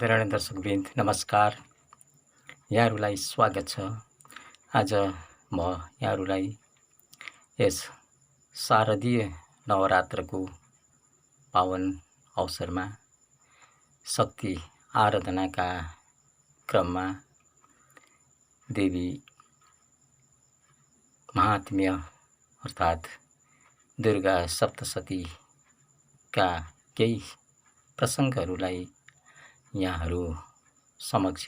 आदरणीय दर्शकवृन्द नमस्कार। यहाँहरूलाई स्वागत छ। आज म यहाँहरूलाई यस शारदीय नवरात्रको पावन अवसरमा शक्ति आराधनाका क्रममा देवी महात्म्य अर्थात् दुर्गा सप्तशतीका केही प्रसङ्गहरूलाई यहाँहरू समक्ष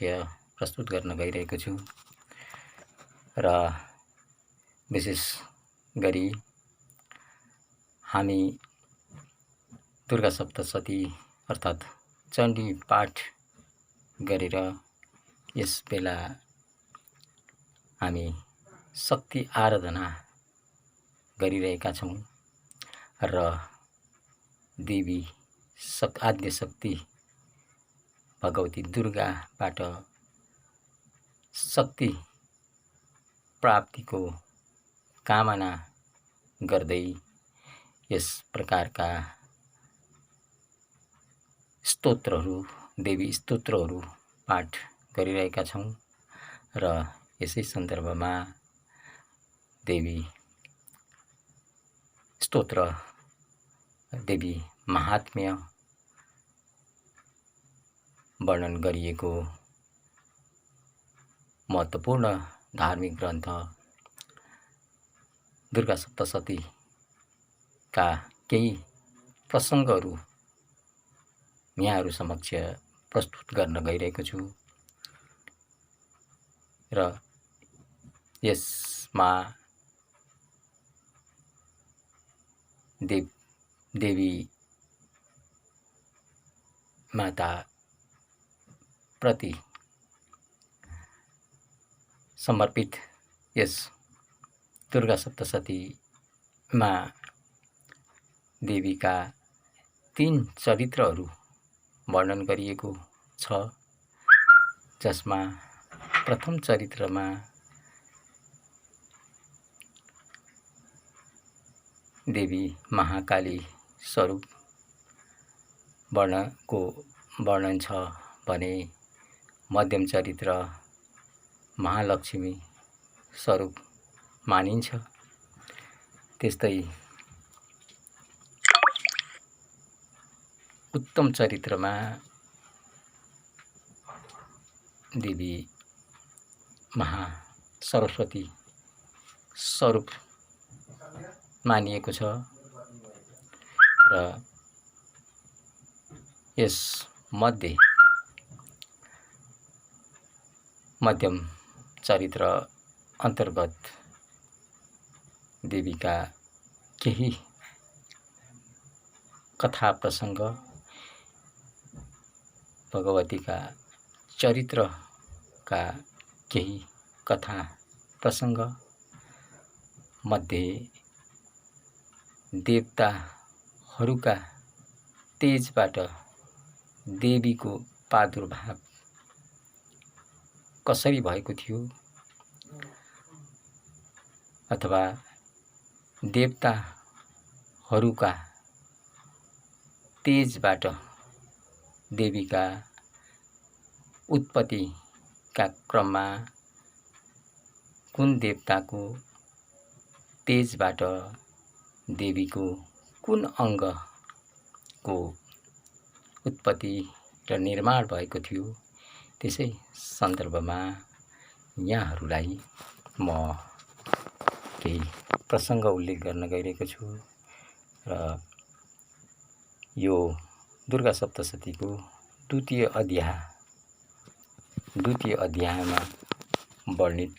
प्रस्तुत गर्न गइरहेको छु र विशेष गरी हामी दुर्गा सप्तशती अर्थात् चण्डी पाठ गरेर यस बेला हामी शक्ति आराधना गरिरहेका छौँ र देवी आद्य शक्ति भगवती दुर्गाबाट शक्ति प्राप्तिको कामना गर्दै यस प्रकारका स्तोत्रहरू देवी स्तोत्रहरू पाठ गरिरहेका छौँ र यसै सन्दर्भमा देवी स्तोत्र देवी महात्म्य वर्णन गरिएको महत्त्वपूर्ण धार्मिक ग्रन्थ दुर्गा सप्तशतीका केही प्रसङ्गहरू यहाँहरू समक्ष प्रस्तुत गर्न गइरहेको छु र यसमा देवी माता प्रति समर्पित यस दुर्गा सप्तशतीमा देवीका 3 चरित्रहरू वर्णन गरिएको छ, जसमा प्रथम चरित्रमा देवी महाकाली स्वरूप वर्णन छ भने मध्यम चरित्र महालक्ष्मी स्वरूप मानिन्छ। त्यस्तै उत्तम चरित्रमा देवी सरस्वती स्वरूप मानिएको छ र यस मध्ये मध्यम चरित्र अन्तर्गत देवीका केही कथा प्रसङ्ग भगवतीका चरित्रका केही कथा प्रसङ्ग मध्ये देवताहरूका तेजबाट देवीको प्रादुर्भाव कसरी भएको थियो अथवा देवताहरूका तेजबाट देवीका उत्पत्तिका क्रममा कुन देवताको तेजबाट देवीको कुन अङ्गको उत्पत्ति र निर्माण भएको थियो, त्यसै सन्दर्भमा यहाँहरूलाई म केही प्रसङ्ग उल्लेख गर्न गइरहेको छु र यो दुर्गा सप्तशतीको द्वितीय अध्यायमा वर्णित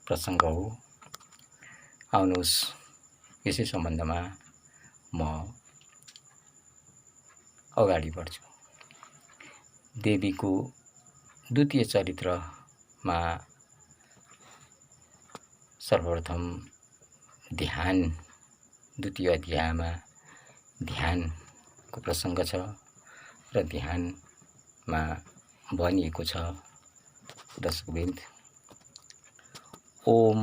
प्रसङ्ग हो। आउनुहोस् यसै सम्बन्धमा म अगाडि बढ्छु। देवीको द्वितीय चरित्रमा सर्वप्रथम ध्यान, द्वितीय अध्यायमा ध्यानको प्रसङ्ग छ र ध्यानमा भनिएको छ, दर्शकवृन्द, ओम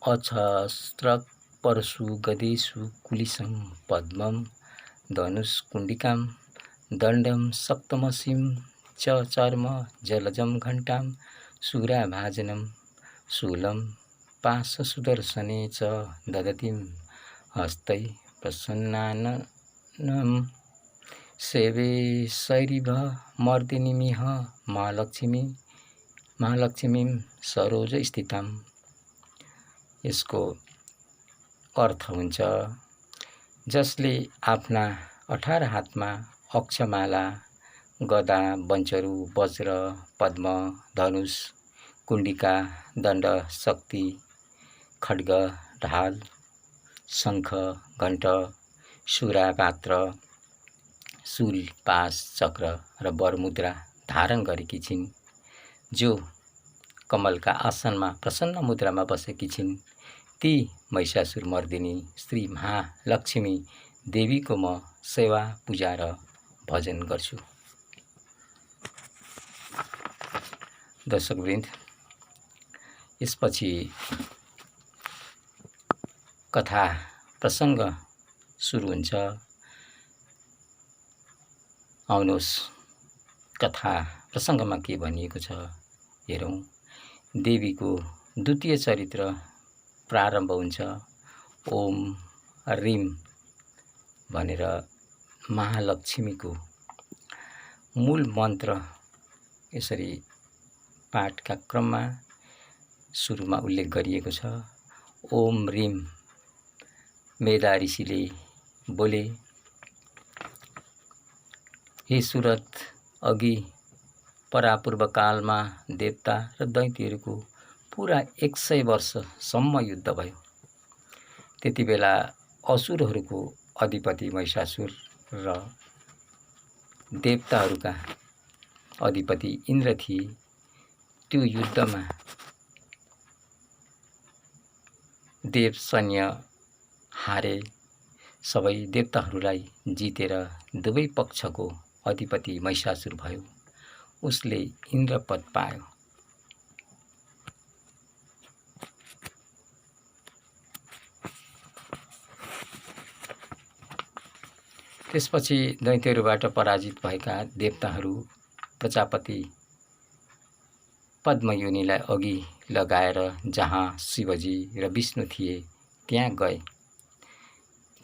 अछस्रक परशु गदेषु कुलिसं पद्मं धनुष्कुण्डिकां दण्डं सक्तमसिं च चर्म जलजं घण्टां सुराभाजनं शूलं पाशसुदर्शने च ददतिं हस्तै प्रसन्नाननं सेवे शैरिभ मर्दिनीमिह महालक्ष्मीं सरोजस्थितां। यसको अर्थ हुन्छ जसले आफ्ना 18 हातमा अक्षमाला, गदा, बञ्चरु, वज्र, पद्म, धनुष, कुण्डिका, दण्ड, शक्ति, खड्ग, ढाल, शङ्ख, घण्ट, सुरा, पात्र, शूल, पाश, चक्र र वरमुद्रा धारण गरेकी छिन्, जो कमलका आसनमा प्रसन्न मुद्रामा बसेकी छिन्, ती महिषासुर मर्दिनी श्री महालक्ष्मी देवीको म सेवा, पूजा र भजन गर्छु। दर्शकवृन्द, यसपछि कथा प्रसङ्ग सुरु हुन्छ। आउनुहोस् कथा प्रसङ्गमा के भनिएको छ हेरौँ। देवीको द्वितीय चरित्र प्रारम्भ हुन्छ। ओम ह्रीम भनेर महालक्ष्मीको मूल मन्त्र यसरी पाठका क्रममा सुरुमा उल्लेख गरिएको छ। ओम ह्रीम मेधा ऋषिले बोले, हे सुरत, अघि परापूर्व कालमा देवता र दैत्यहरूको पुरा 100 वर्षसम्म युद्ध भयो। त्यति बेला असुरहरूको अधिपति महिषासुर र देवताहरूका अधिपति इन्द्र थिए। त्यो युद्धमा देव सैन्य हारे सबै देवताहरूलाई जितेर दुवै पक्षको अधिपति महिषासुर भयो। उसले इन्द्रपद पायो। त्यसपछि दैत्यहरूबाट पराजित भएका देवताहरू प्रजापति पद्मयोनिलाई अघि लगाएर जहाँ शिवजी र विष्णु थिए त्यहाँ गए।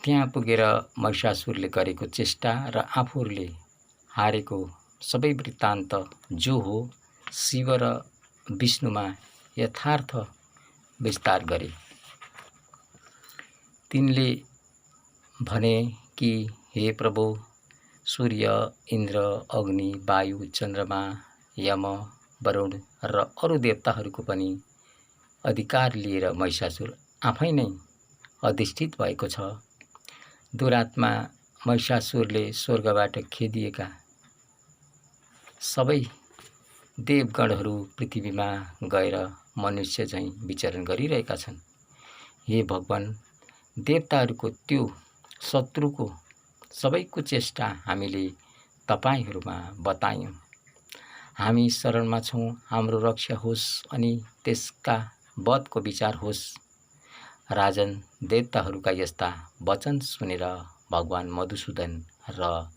त्यहाँ पुगेर महिषासुरले गरेको चेष्टा र आफूहरूले हारेको सबै वृत्तान्त जो हो शिव र विष्णुमा यथार्थ विस्तार गरे। तिनले भने कि हे प्रभु, सूर्य, इन्द्र, अग्नि, वायु, चन्द्रमा, यम, वरुण र अरू देवताहरूको पनि अधिकार लिएर महिषासुर आफै नै अधिष्ठित भएको छ। दुरात्मा महिषासुरले स्वर्गबाट खेदिएका सबै देवगणहरू पृथ्वीमा गएर मनुष्य झैँ विचरण गरिरहेका छन्। हे भगवान, देवताहरूको त्यो शत्रुको सबैको चेष्टा हामीले तपाईहरूमा बतायौँ। हामी शरणमा छौँ, हाम्रो रक्षा होस् अनि त्यसका वधको विचार होस्। राजन, देवताहरूका यस्ता वचन सुनेर भगवान मधुसूदन र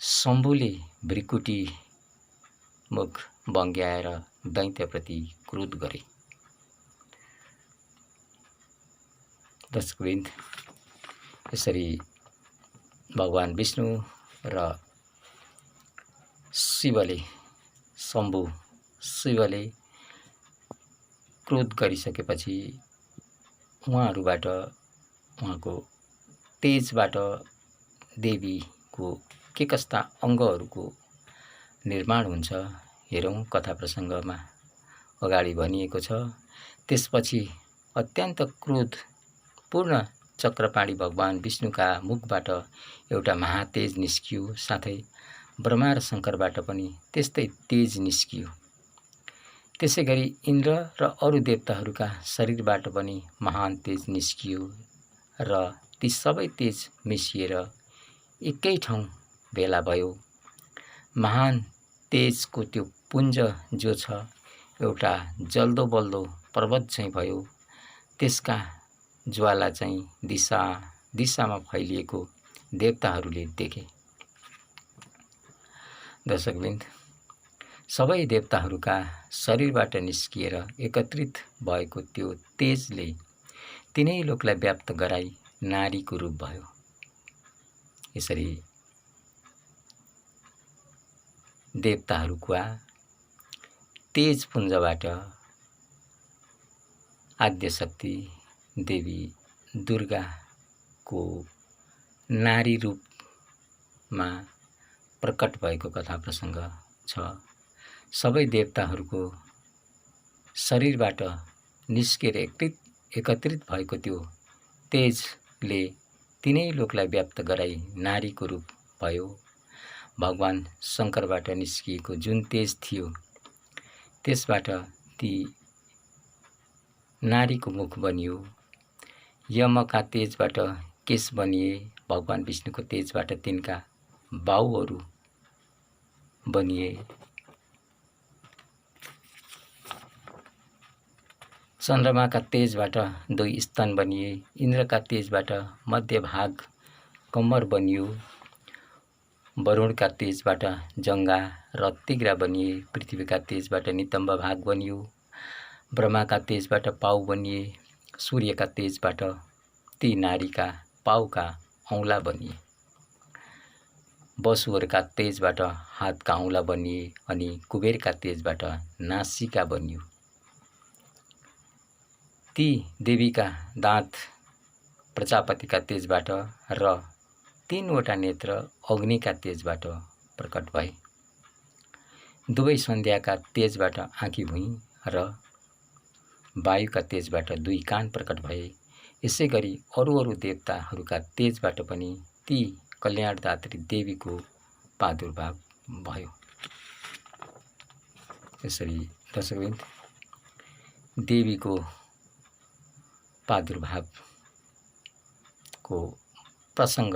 शम्भुले भृकुटी मुख बङ्ग्याएर दैत्यप्रति क्रोध गरे। दर्शकवृन्द, यसरी भगवान विष्णु र शिवले क्रोध गरिसकेपछि उहाँको तेजबाट देवीको के कस्ता अङ्गहरूको निर्माण हुन्छ हेरौँ। कथा प्रसङ्गमा अगाडि भनिएको छ। त्यसपछि अत्यन्त क्रोधपूर्ण चक्रपाणी भगवान विष्णुका मुखबाट एउटा महातेज निस्कियो। साथै ब्रह्मा र शङ्करबाट पनि त्यस्तै तेज निस्कियो। त्यसैगरी इन्द्र र अरू देवताहरूका शरीरबाट पनि महान तेज निस्कियो र ती सबै तेज मिसिएर एकै ठाउँ भेला भयो। महान तेजको त्यो पुञ्ज जो छ एउटा जल्दो बल्दो पर्वत चाहिँ भयो। त्यसका ज्वाला चाहिँ दिशा दिशामा फैलिएको देवताहरूले देखे। दर्शकवृन्द, सबै देवताहरूका शरीरबाट निस्किएर एकत्रित भएको त्यो तेजले तिनै लोकलाई व्याप्त गराई नारीको रूप भयो। यसरी देवताहरूका तेजपुञ्जबाट आद्यशक्ति देवी दुर्गाको नारी रूपमा प्रकट भएको कथा प्रसङ्ग छ। सबै देवताहरूको शरीरबाट निस्केर एकत्रित भएको त्यो तेजले तिनै लोकलाई व्याप्त गराई नारीको रूप भयो। भगवान शङ्करबाट निस्किएको जुन तेज थियो त्यसबाट ती नारीको मुख बनियो। यमका तेजबाट केश बनिए। भगवान विष्णुको तेजबाट तिनका बाहुहरू बनिए। चन्द्रमाका तेजबाट दुई स्तन बनिए। इन्द्रका तेजबाट मध्य भाग कम्मर बनियो। वरुणका तेजबाट जङ्गा र तिग्रा बनिए। पृथ्वीका तेजबाट नितम्ब भाग बनियो। ब्रह्माका तेजबाट पाउ बनिए। सूर्यका तेजबाट ती नारीका पाउका औँला बनिए। वसुहरूका तेजबाट हातका औँला बनिए अनि कुबेरका तेजबाट नासिका बनियो। ती देवीका दाँत प्रजापतिका तेजबाट र 3वटा नेत्र अग्निका तेजबाट प्रकट भए। दुवै सन्ध्याका तेजबाट आँखी भुइँ र वायुका तेजबाट 2 कान प्रकट भए। यसै गरी अरू देवताहरूका तेजबाट पनि ती कल्याणदात्री देवीको प्रादुर्भाव भयो। यसरी दर्शकवृन्द, देवीको प्रादुर्भावको प्रसङ्ग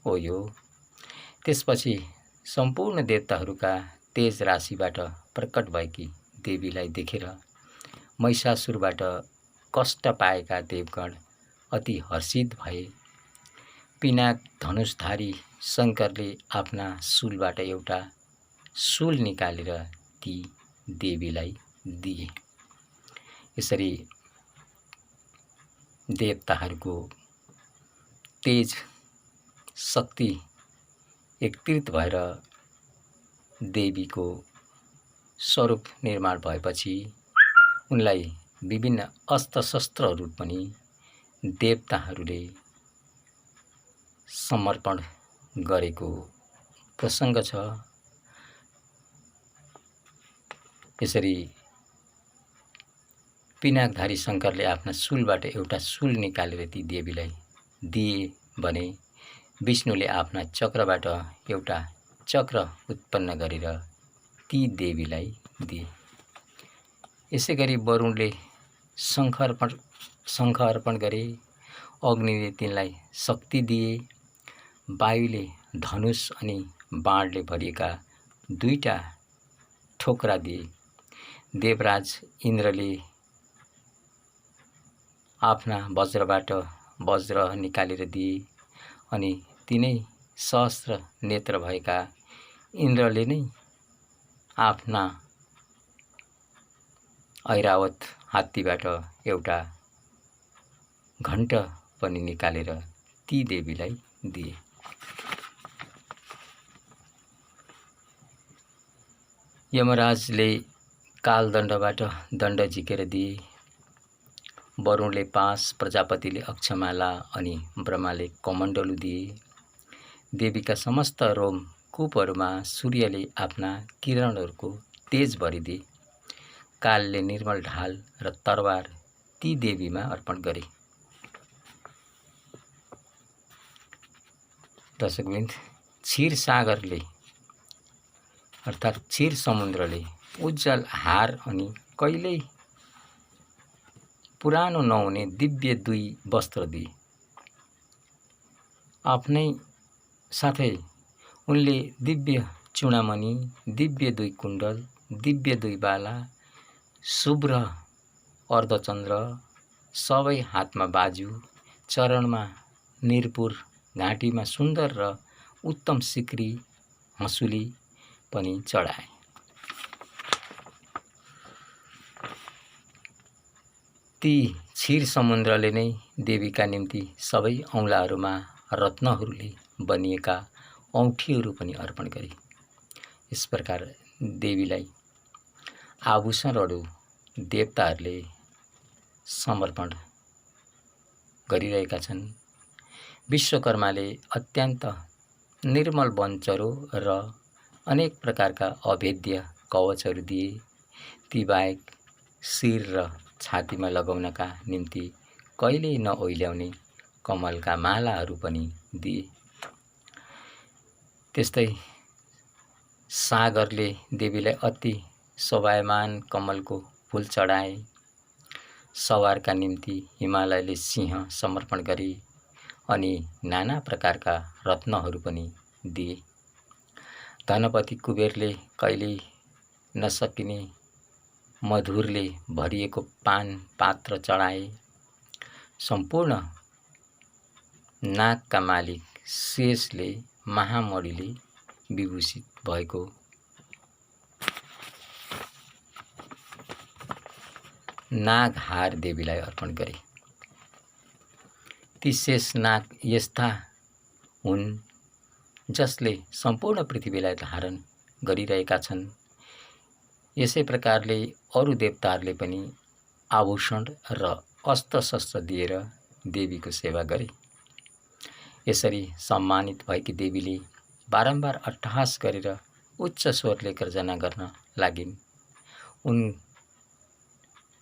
हो यो। त्यसपछि सम्पूर्ण देवताहरूका तेज राशिबाट प्रकट भएकी देवीलाई देखेर महिषासुरबाट कष्ट पाएका देवगण अति हर्षित भए। पिनाक धनुषधारी शङ्करले आफ्ना शूलबाट एउटा शूल निकालेर ती देवीलाई दिए। यसरी देवताहरूको तेज शक्ति एकत्रित भएर देवीको स्वरूप निर्माण भएपछि उनलाई विभिन्न अस्त्र शस्त्रहरू पनि देवताहरूले समर्पण गरेको प्रसङ्ग छ। यसरी पिनाकधारी शङ्करले आफ्ना शूलबाट एउटा शूल निकालेर ती देवीलाई दिए भने विष्णुले आफ्ना चक्रबाट एउटा चक्र उत्पन्न गरेर ती देवीलाई दिए। यसै गरी वरुणले शङ्ख अर्पण गरे। अग्निले तिनलाई शक्ति दिए। वायुले धनुष अनि बाणले भरिएका 2टा ठोकरा दिए। देवराज इन्द्रले आफ्ना वज्रबाट वज्र निकालेर दिए अनि तिनै सहस्र नेत्र भएका इन्द्रले नै आफ्ना ऐरावत हात्तीबाट एउटा घण्ट पनि निकालेर ती देवीलाई दिए। यमराजले कालदण्डबाट दण्ड झिकेर दिए। वरुणले पास, प्रजापतिले अक्षमाला अनि ब्रह्माले कमण्डलु दिए। देवीका समस्त रोम कूपहरूमा सूर्यले आफ्ना किरणहरूको तेज भरिदिए। कालले निर्मल ढाल र तरवार ती देवीमा अर्पण गरे। दर्शकवृन्द, क्षीर सागरले अर्थात् क्षीर समुद्रले उज्जवल हार अनि कहिल्यै पुरानो नहुने दिव्य 2 वस्त्र दिए। आफ्नै साथै उनले दिव्य चूडामणि, दिव्य 2 कुण्डल, दिव्य 2 बाला, शुभ्र अर्धचन्द्र, सबै हातमा बाजु, चरणमा निरपुर, घाँटीमा सुन्दर र उत्तम सिक्री, हँसुली, पनि चढाए। ती क्षीर समुद्रले नै देवीका निम्ति सबै औँलाहरूमा रत्नहरूले बनिएका औँठीहरू पनि अर्पण गरे। यस प्रकार देवीलाई आभूषणहरू देवताहरूले समर्पण गरिरहेका छन्। विश्वकर्माले अत्यन्त निर्मल वनचरो र अनेक प्रकारका अभेद्य कवचहरू दिए। ती बाहेक शिर र छातीमा लगाउनका निम्ति कहिल्यै नओइल्याउने कमलका मालाहरू पनि दिए। त्यस्तै सागरले देवीलाई अति शोभायमान कमलको फूल चढाए। सवारका निम्ति हिमालयले सिंह समर्पण गरे अनि नाना प्रकारका रत्नहरू पनि दिए। धनपति कुबेरले कहिल्यै नसकिने मधुरले भरिएको पान पात्र चढाए। सम्पूर्ण नागका मालिक शेषले महामणिले विभूषित भएको नागहार देवीलाई अर्पण गरे। ती शेष नाग यस्ता हुन् जसले सम्पूर्ण पृथ्वीलाई धारण गरिरहेका छन्। यसै प्रकारले अरू देवताहरूले पनि आभूषण र अस्त्र शस्त्र दिएर देवीको सेवा गरे। यसरी सम्मानित भएकी देवीले बारम्बार अट्टहास गरेर उच्च स्वरले गर्जना गर्न लागिन्।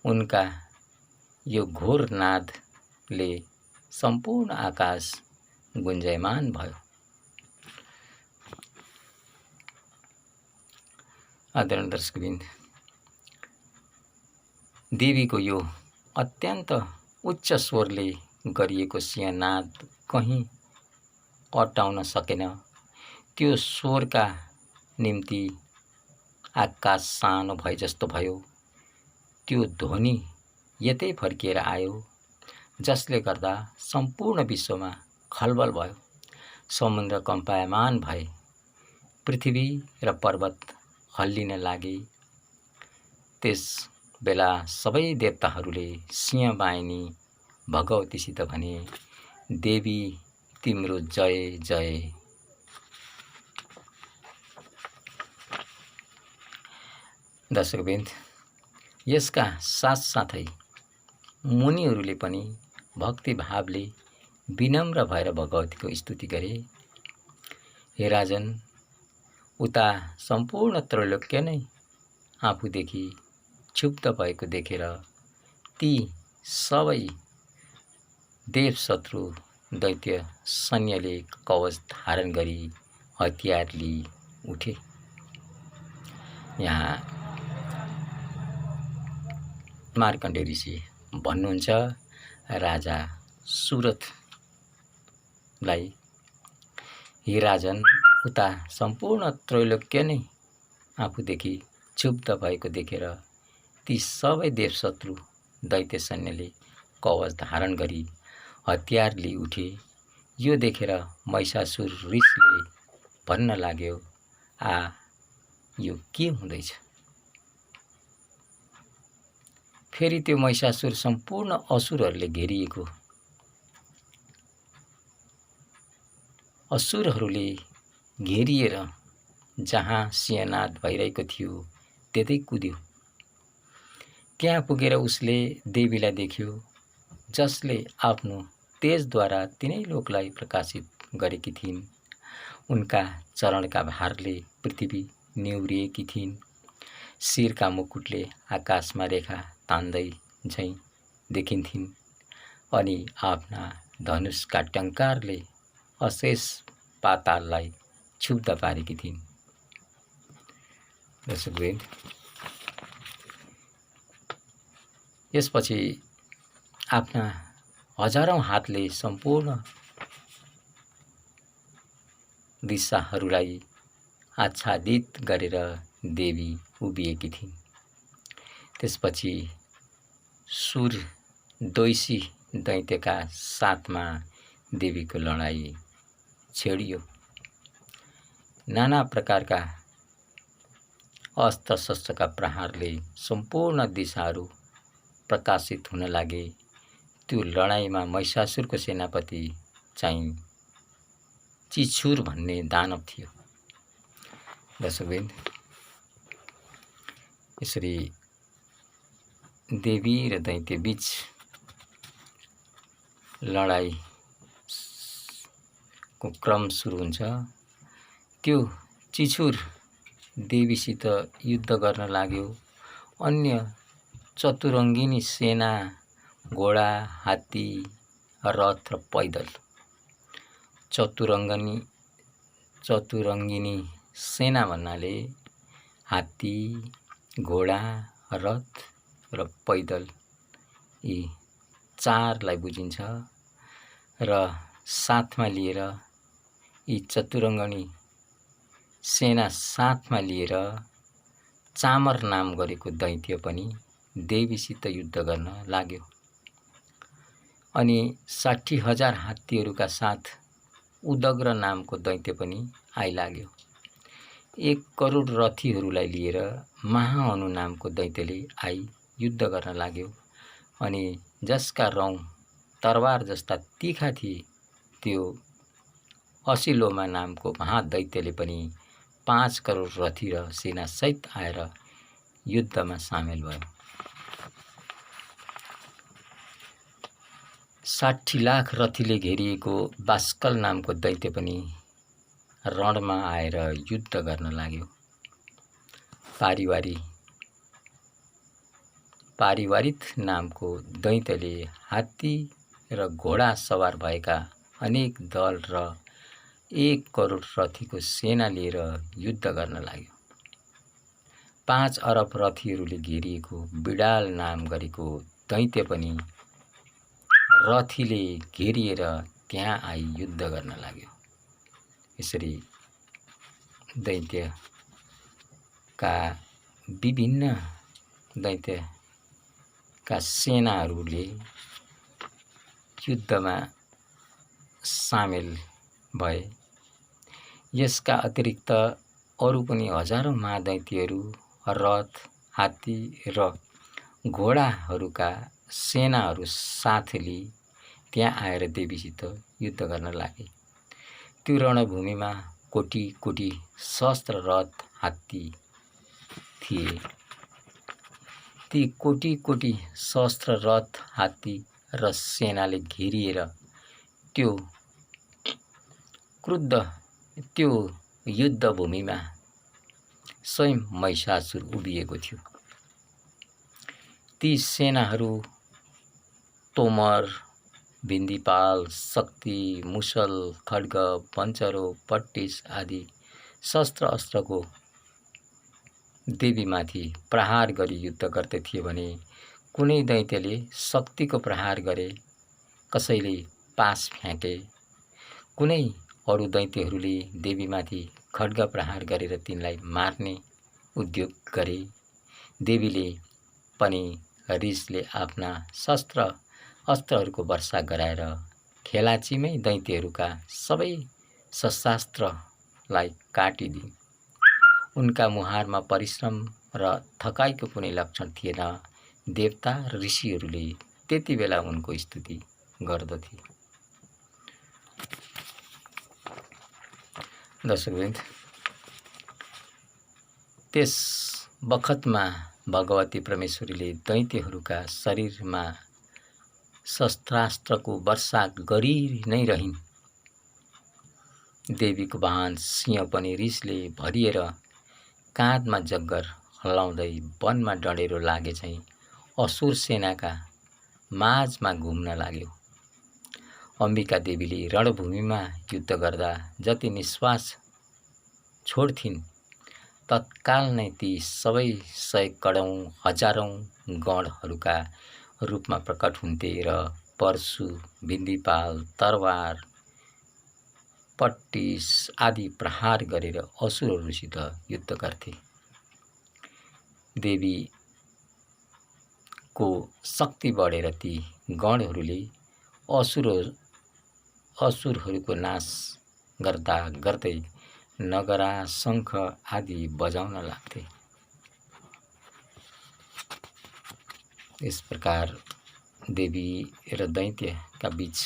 उनका यो घोर नादले सम्पूर्ण आकाश गुञ्जायमान भयो। आदरणीय दर्शकवृन्द, देवीको यो अत्यन्त उच्च स्वरले गरिएको सिंहनाद कहीँ अटाउन सकेन। त्यो स्वरका निम्ति आकाश सानो भए जस्तो भयो। त्यो ध्वनि यतै फर्किएर आयो, जसले गर्दा सम्पूर्ण विश्वमा खलबल भयो। समुद्र कम्पायमान भए, पृथ्वी र पर्वत हल्लिन लागे। त्यस बेला सबै देवताहरूले सिंहवाहिनी भगवतीसित भने, देवी तिम्रो जय जय। दर्शकवृन्द, यसका साथसाथै मुनिहरूले पनि भक्तिभावले विनम्र भएर भगवतीको स्तुति गरे। हे राजन, उता सम्पूर्ण त्रैलोक्य नै आफूदेखि क्षुब्ध भएको देखेर ती सबै देवशत्रु दैत्य सैन्यले कवच धारण गरी हतियार लिई उठे। यहाँ मार्कण्डेय ऋषि भन्नुहुन्छ, राजा सुरथलाई, हे राजन, उता सम्पूर्ण त्रैलोक्य नै आफूदेखि क्षुब्ध भएको देखेर ती सबै देवशत्रु दैत्य सैन्यले कवच धारण गरी हतियार लिई उठे। यो देखेर महिषासुर रिसले भन्न लाग्यो, यो के हुँदैछ? फेरि त्यो महिषासुर सम्पूर्ण असुरहरूले घेरिएको, असुरहरूले घेरिएर जहाँ सिंहनाद भइरहेको थियो त्यतै कुद्यो। त्यहाँ पुगेर उसले देवीलाई देख्यो, जसले आफ्नो तेजद्वारा तिनै लोकलाई प्रकाशित गरेकी थिइन्। उनका चरणका भारले पृथ्वी निहुरिएकी थिइन्। शिरका मुकुटले आकाशमा रेखा तान्दै झैँ देखिन्थिन् अनि आफ्ना धनुषका टङ्कारले अशेष पाताललाई क्षुब्ध पारेकी थिइन्। दर्शकवृन्द, यसपछि आफ्ना हजारौं हातले सम्पूर्ण दिशाहरूलाई आच्छादित गरेर देवी उभिएकी थिइन्। त्यसपछि सुर द्वैषी दैत्यका साथमा देवीको लडाईँ छेडियो। नाना प्रकारका अस्त्र शस्त्रका प्रहारले सम्पूर्ण दिशाहरू प्रकाशित हुन लागे। त्यो लडाईँमा महिषासुरको सेनापति चाहिँ चिछुर भन्ने दानव थियो। दर्शकवृन्द, यसरी देवी र दैत्य बीच लडाईँको क्रम सुरु हुन्छ। त्यो चिछुर देवीसित युद्ध गर्न लाग्यो। अन्य चतुरङ्गिनी सेना, घोडा, हात्ती, रथ र पैदल। चतुरङ्गिनी सेना भन्नाले हात्ती, घोडा, रथ र पैदल, यी चारलाई बुझिन्छ। र साथमा लिएर यी चतुरङ्गिनी सेना साथमा लिएर चामर नाम गरेको दैत्य पनि देवीसित युद्ध गर्न लाग्यो। अनि 60,000 हात्तीहरूका साथ उदग्र नामको दैत्य पनि आइलाग्यो। 1 करोड रथीहरूलाई लिएर महाअनु नामको दैत्यले आई युद्ध गर्न लाग्यो। अनि जसका रौँ तरवार जस्ता तीखा थिए, त्यो असिलोमा नामको महादैत्यले पनि 5 करोड रथी र सेनासहित आएर युद्धमा सामेल भयो। 60 लाख रथीले घेरिएको बास्कल नामको दैत्य पनि रणमा आएर युद्ध गर्न लाग्यो। पारिवारित नामको दैत्यले हात्ती र घोडा सवार भएका अनेक दल र 1 करोड रथीको सेना लिएर युद्ध गर्न लाग्यो। 5 अरब रथीहरूले घेरिएको बिडाल नाम गरेको दैत्य पनि रथीले घेरिएर त्यहाँ आई युद्ध गर्न लाग्यो। यसरी विभिन्न दैत्यका सेनाहरूले युद्धमा सामेल भए। यसका अतिरिक्त अरू पनि हजारौं महादैत्यहरू रथ, हात्ती र घोडाहरूका सेनाहरू साथ लिई त्यहाँ आएर देवीसित युद्ध गर्न लागे। त्यो रणभूमिमा कोटी सहस्त्र रथ, हात्ती थिए। ती कोटी सहस्त्र रथ, हात्ती र सेनाले घेरिएर त्यो युद्धभूमिमा स्वयं महिषासुर उभिएको थियो। ती सेनाहरू तोमर, भिन्दिपाल, शक्ति, मुसल, खड्ग, पञ्चरो, पट्टिस आदि शस्त्र अस्त्रको देवीमाथि प्रहार गरी युद्ध गर्दै थिए भने कुनै दैत्यले शक्तिको प्रहार गरे, कसैले पास फ्याँके, कुनै अरू दैत्यहरूले देवीमाथि खड्ग प्रहार गरेर तिनलाई मार्ने उद्योग गरे। देवीले पनि रिसले आफ्ना शस्त्र अस्त्रहरूको वर्षा गराएर खेलाचीमै दैत्यहरूका सबै शस्त्रास्त्रलाई काटिदिन्। उनका मुहारमा परिश्रम र थकाइको कुनै लक्षण थिएन। देवता र ऋषिहरूले त्यति बेला उनको स्तुति गर्दथे। दर्शकवृन्द, त्यस बखतमा भगवती परमेश्वरीले दैत्यहरूका शरीरमा शस्त्रास्त्रको वर्षा गरी नै रहिन्। देवीको वाहन सिंह पनि रिसले भरिएर काँधमा जग्गर हल्लाउँदै वनमा डढेरो लागे चाहिँ असुर सेनाका माझमा घुम्न लाग्यो। अम्बिका देवीले रणभूमिमा युद्ध गर्दा जति निश्वास छोड्थिन्, तत्काल नै ती सबै 100 करोड हजारौं गणहरूका रूपमा प्रकट हुन्थे र परशु, भिन्दिपाल, तरवार, पट्टिस आदि प्रहार गरेर असुरहरूसित युद्ध गर्थे। देवीको शक्ति बढेर ती गणहरूले असुरहरूको नाश गर्दा गर्दै नगरा, शङ्ख आदि बजाउन लाग्थे। इस प्रकार देवी र दैत्यका बीच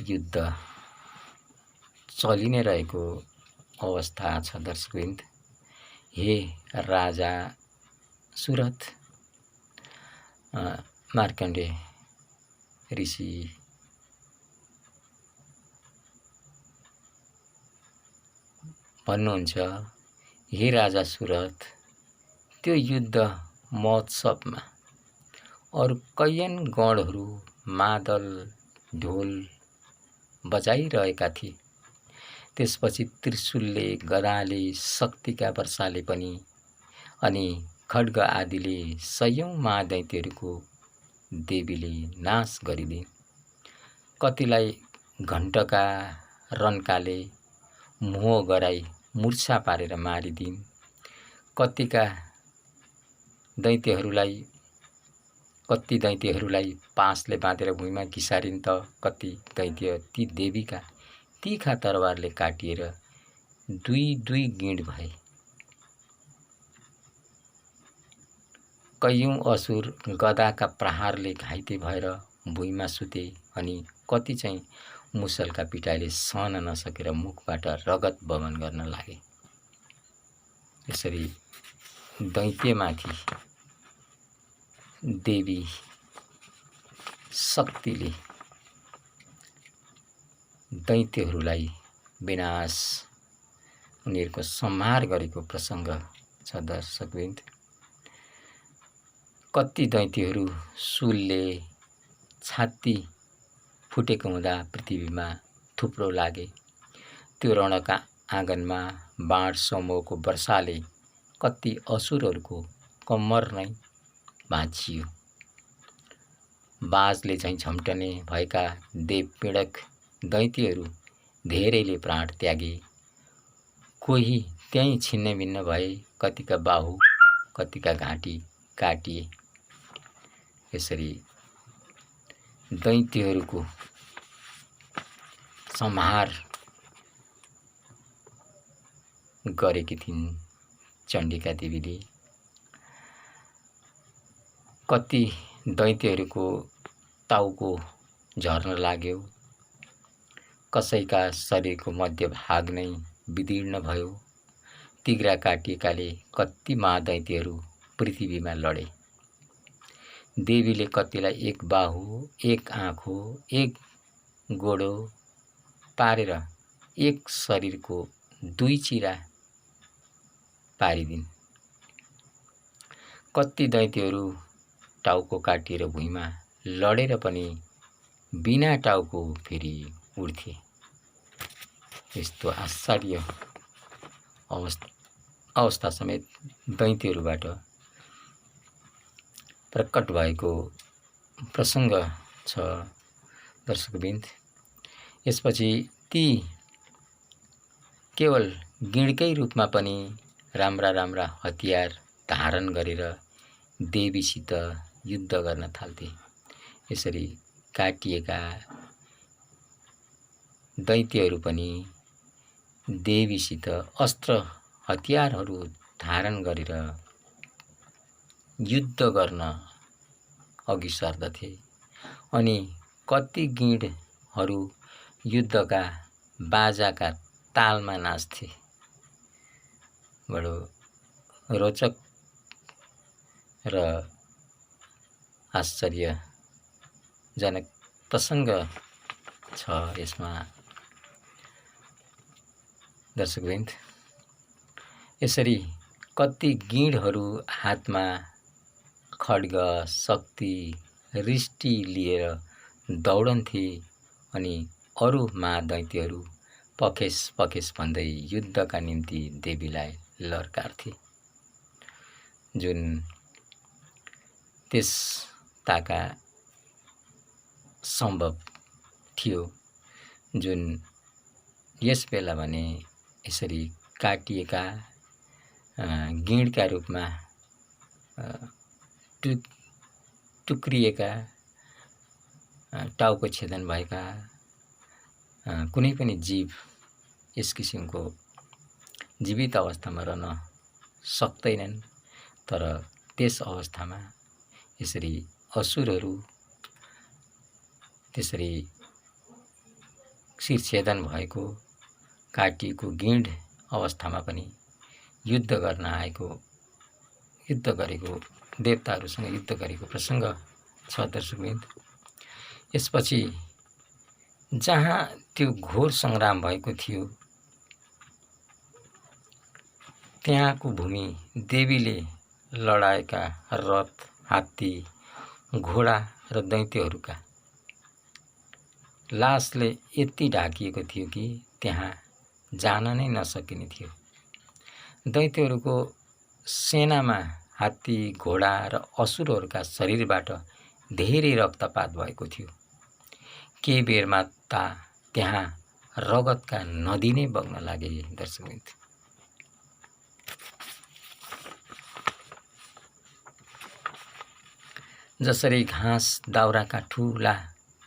युद्ध चलि नै रहेको अवस्था छ दर्शकवृन्द। हे राजा सुरथ, मार्कण्डेय ऋषि भन्नुहुन्छ, हे राजा सुरथ, त्यो युद्ध महोत्सवमा अरू कैयन गणहरू मादल ढोल बजाइरहेका थिए। त्यसपछि त्रिशूलले, गदाले, शक्तिका वर्षाले पनि अनि खड्ग आदिले सयौं महादैत्यहरूको देवीले नाश गरिदिए। कतिलाई घण्टका रन्काले मोह गराई मूर्छा पारेर मारिदिन्। कति दैत्यहरूलाई पासले बाँधेर भुइँमा घिसारिन् त कति दैत्य ती देवीका तीखा तरवारले काटिएर दुई गिँड भए। कैयौं असुर गदाका प्रहारले घाइते भएर भुइँमा सुते अनि कति चाहिँ मुसलका पिटाइले सहन नसकेर मुखबाट रगत बमन गर्न लागे। यसरी दैत्यमाथि देवी शक्तिले दैत्यहरूलाई विनाश, उनीहरूको संहार गरेको प्रसङ्ग छ दर्शकवृन्द। कति दैत्यहरू शूलले छाती फुटेको हुँदा पृथ्वीमा थुप्रो लागे। त्यो रणका आँगनमा बाण समूहको वर्षाले कति असुरहरूको कम्मर नै भाँचियो। बाजले झैँ झम्टने भएका देवपीडक दैत्यहरू धेरैले प्राण त्यागे। कोही त्यहीँ छिन्नभिन्न भए, कतिका बाहु, कतिका घाँटी काटिए। यसरी दैत्यहरूको संहार गरेकी थिइन् चण्डिका देवीले। कति दैत्यहरूको टाउको झर्न लाग्यो। कसैका शरीरको मध्य भाग नै विदीर्ण भयो। तिग्रा काटिएकाले कति महादैत्यहरू पृथ्वीमा लडे। देवीले कतिलाई एक बाहु, एक आँखो, एक गोडो पारेर एक शरीरको दुई चिरा पारिदिन्। कति दैत्यहरू टाउको काटिएर भुइँमा लडेर पनि बिना टाउको फेरि उड्थे। यस्तो आश्चर्य अवस्था समेत दैत्यहरूबाट प्रकट भएको प्रसङ्ग छ दर्शकवृन्द। यसपछि ती केवल गिँडकै रूपमा पनि राम्रा हतियार धारण गरेर देवीसित युद्ध गर्न थाल्थे। यसरी काटिएका दैत्यहरू पनि देवीसित अस्त्र हतियारहरू धारण गरेर युद्ध गर्न अघि सर्दथे। अनि कति गिँडहरू युद्धका बाजाका तालमा नाच्थे। बडो रोचक र आश्चर्यजनक प्रसङ्ग छ यसमा दर्शकवृन्द। यसरी कति गिँडहरू हातमा खड्ग, शक्ति, रिष्टि लिएर दौडन्थे अनि अरू महादैत्यहरू पखेस भन्दै युद्धका निम्ति देवीलाई लड्कार्थे। जुन त्यस ताका सम्भव थियो, जुन यस बेला भने यसरी काटिएका गिँडका रूपमा टुक्रिएका, टाउको छेदन भएका कुनै पनि जीव यस किसिमको जीवित अवस्थामा रहन सक्दैनन्। तर त्यस अवस्थामा यसरी असुरहरू त्यसरी शिरछेदन भएको काटिएको गिँड अवस्थामा पनि युद्ध गरेको देवताहरूसँग युद्ध गरेको प्रसङ्ग छ दर्शकवृन्द। यसपछि जहाँ त्यो घोर सङ्ग्राम भएको थियो त्यहाँको भूमि देवीले लडाएका रथ, हात्ती, घोडा र दैत्यहरूका लासले यति ढाकिएको थियो कि त्यहाँ जान नै नसकिने थियो। दैत्यहरूको सेनामा हात्ती, घोडा र असुरहरूका शरीरबाट धेरै रक्तपात भएको थियो। केही बेरमा त्यहाँ रगतका नदी नै बग्न लागे दर्शकवृन्द। जसरी घाँस दाउराका ठुला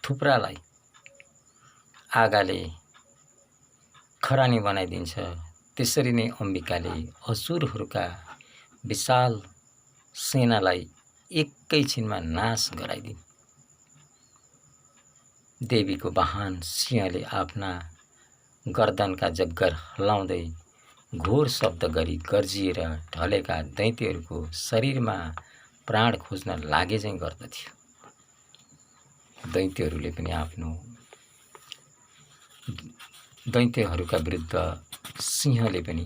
थुप्रालाई आगाले खरानी बनाइदिन्छ, त्यसरी नै अम्बिकाले असुरहरूका विशाल सेनालाई एकैछिनमा नाश गराइदिन्। देवीको वाहन सिंहले आफ्ना गर्दनका जग्गर हल्लाउँदै घोर शब्द गरी गर्जिएर ढलेका दैत्यहरूको शरीरमा प्राण खोज्न लागे चाहिँ गर्दथ्यो। दैत्यहरूका विरुद्ध सिंहले पनि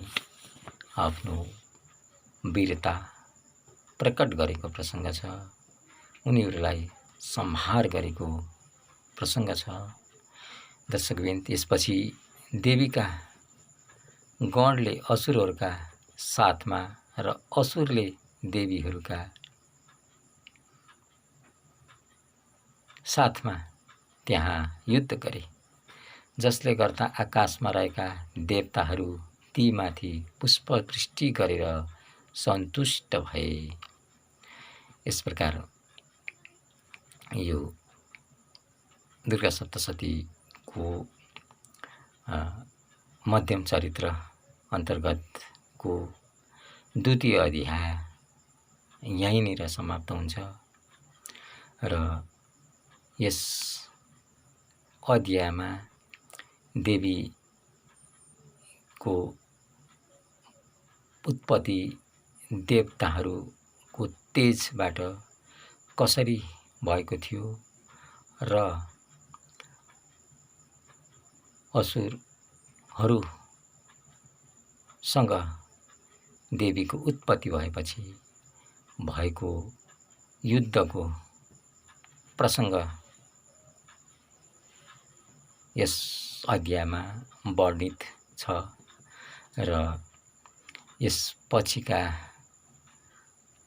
आफ्नो वीरता प्रकट गरेको प्रसङ्ग छ, उनीहरूलाई संहार गरेको प्रसङ्ग छ दर्शकवृन्द। यसपछि देवीका गणले असुरहरूका साथमा र असुरले देवीहरूका साथमा त्यहाँ युद्ध गरे, जसले गर्दा आकाशमा रहेका देवताहरू तीमाथि पुष्पवृष्टि गरेर सन्तुष्ट भए। यस प्रकार यो दुर्गा सप्तशतीको मध्यम चरित्र अन्तर्गतको द्वितीय अध्याय यहीँनिर समाप्त हुन्छ र यस अध्यायमा देवीको उत्पत्ति देवताहरूको तेजबाट कसरी भएको थियो र असुरहरूसँग देवीको उत्पत्ति भएपछि भएको युद्धको प्रसङ्ग यस अध्यायमा वर्णित छ र यस पछिका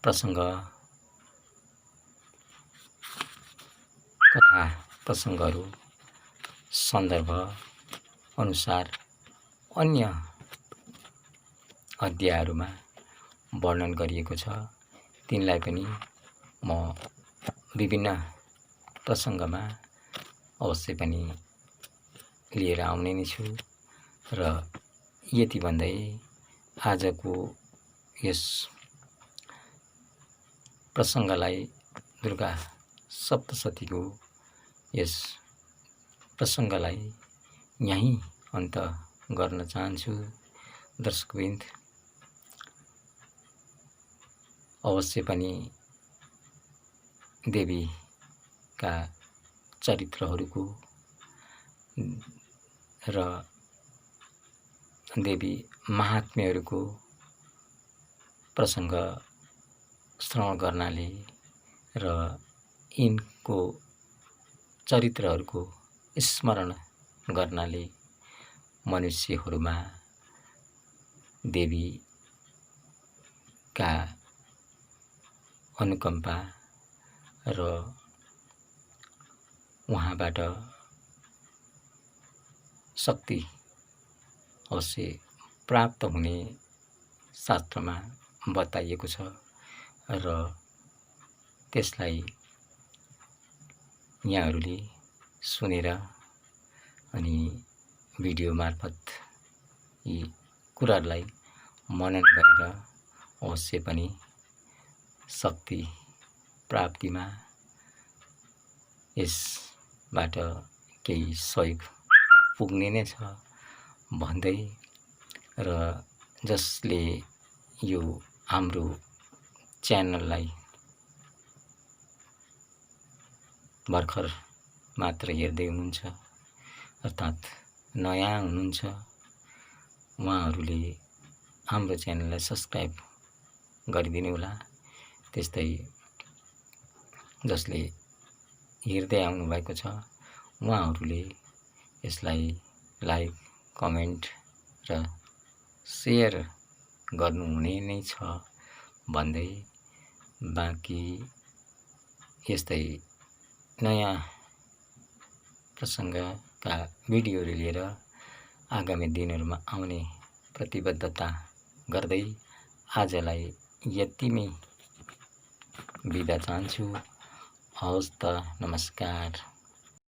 प्रसङ्ग कथा प्रसङ्गहरू सन्दर्भ अनुसार अन्य अध्यायहरूमा वर्णन गरिएको छ। तिनलाई पनि म विभिन्न प्रसङ्गमा अवश्य पनि लिएर आउने नै छु र यति भन्दै आजको यस प्रसङ्गलाई दुर्गा सप्तशतीको यस प्रसङ्गलाई यहीँ अन्त गर्न चाहन्छु दर्शकवृन्द। अवश्य पनि देवीका चरित्रहरूको र देवी महात्म्यहरूको प्रसङ्ग श्रवण गर्नाले र यिनको चरित्रहरूको स्मरण गर्नाले मनुष्यहरूमा देवीका अनुकम्पा र उहाँबाट शक्ति अवश्य प्राप्त हुने शास्त्रमा बताइएको छ र त्यसलाई यहाँहरूले सुनेर अनि भिडियो मार्फत यी कुराहरूलाई मनन गरेर अवश्य पनि शक्ति प्राप्तिमा यसबाट केही सहयोग पुग्ने नै छ भन्दै र जसले यो हाम्रो च्यानललाई भर्खर मात्र हेर्दै हुनुहुन्छ अर्थात् नयाँ हुनुहुन्छ उहाँहरूले हाम्रो च्यानललाई सब्स्क्राइब गरिदिनु होला। त्यस्तै जसले हेर्दै आउनुभएको छ उहाँहरूले यसलाई लाइक कमेन्ट र सेयर गर्नुहुने नै छ भन्दै बाँकी यस्तै नयाँ प्रसङ्गका भिडियोहरू लिएर आगामी दिनहरूमा आउने प्रतिबद्धता गर्दै आजलाई यतिमै बिदा चाहन्छु। हवस् त, नमस्कार।